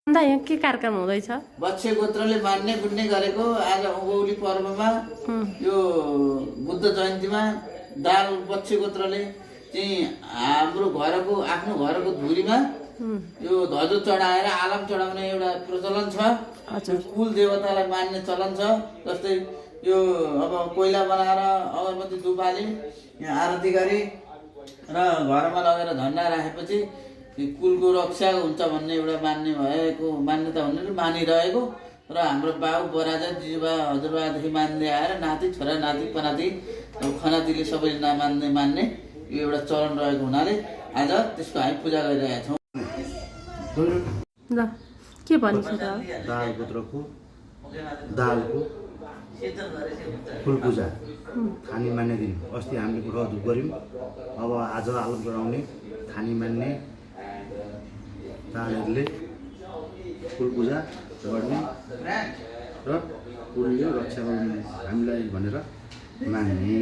अन्त यहाँ के कार्यक्रम हुँदैछ? बच्छे गोत्रले मान्ने बुन्ने गरेको आज उभौली पर्वमा यो बुद्ध जयन्तीमा दाल बच्छे गोत्रले चाहिँ हाम्रो घरको आफ्नो घरको धुरीमा यो ध्वजो चढाएर आलम चढाउने एउटा प्रचलन छ। कुल देवतालाई मान्ने चलन छ। जस्तै यो अब कोइला बनाएर अगरबत्ती धुप हाली यहाँ आरती गरी र घरमा लगेर झन्डा राखेपछि कुलको रक्षा हुन्छ भन्ने एउटा मान्यता हुने मानिरहेको र हाम्रो बाउ बराजा जिजुबा हजुरबादेखि मान्दै आएर नाति छोरा नाति पनाति खनातीले सबैले मान्ने यो एउटा चलन रहेको हुनाले आज त्यसको हामी पूजा गरिरहेका छौँ। ल के भन्छ त? दाल गोत्रको दालको फुल पूजा थानी मान्ने दिन अस्ति हामीले पुरा धुप गऱ्यौँ। अब आज आलम गराउने थानी मान्ने दालहरूले फुल पूजा गर्ने र कुलले रक्षा गर्ने हामीलाई भनेर मान्ने।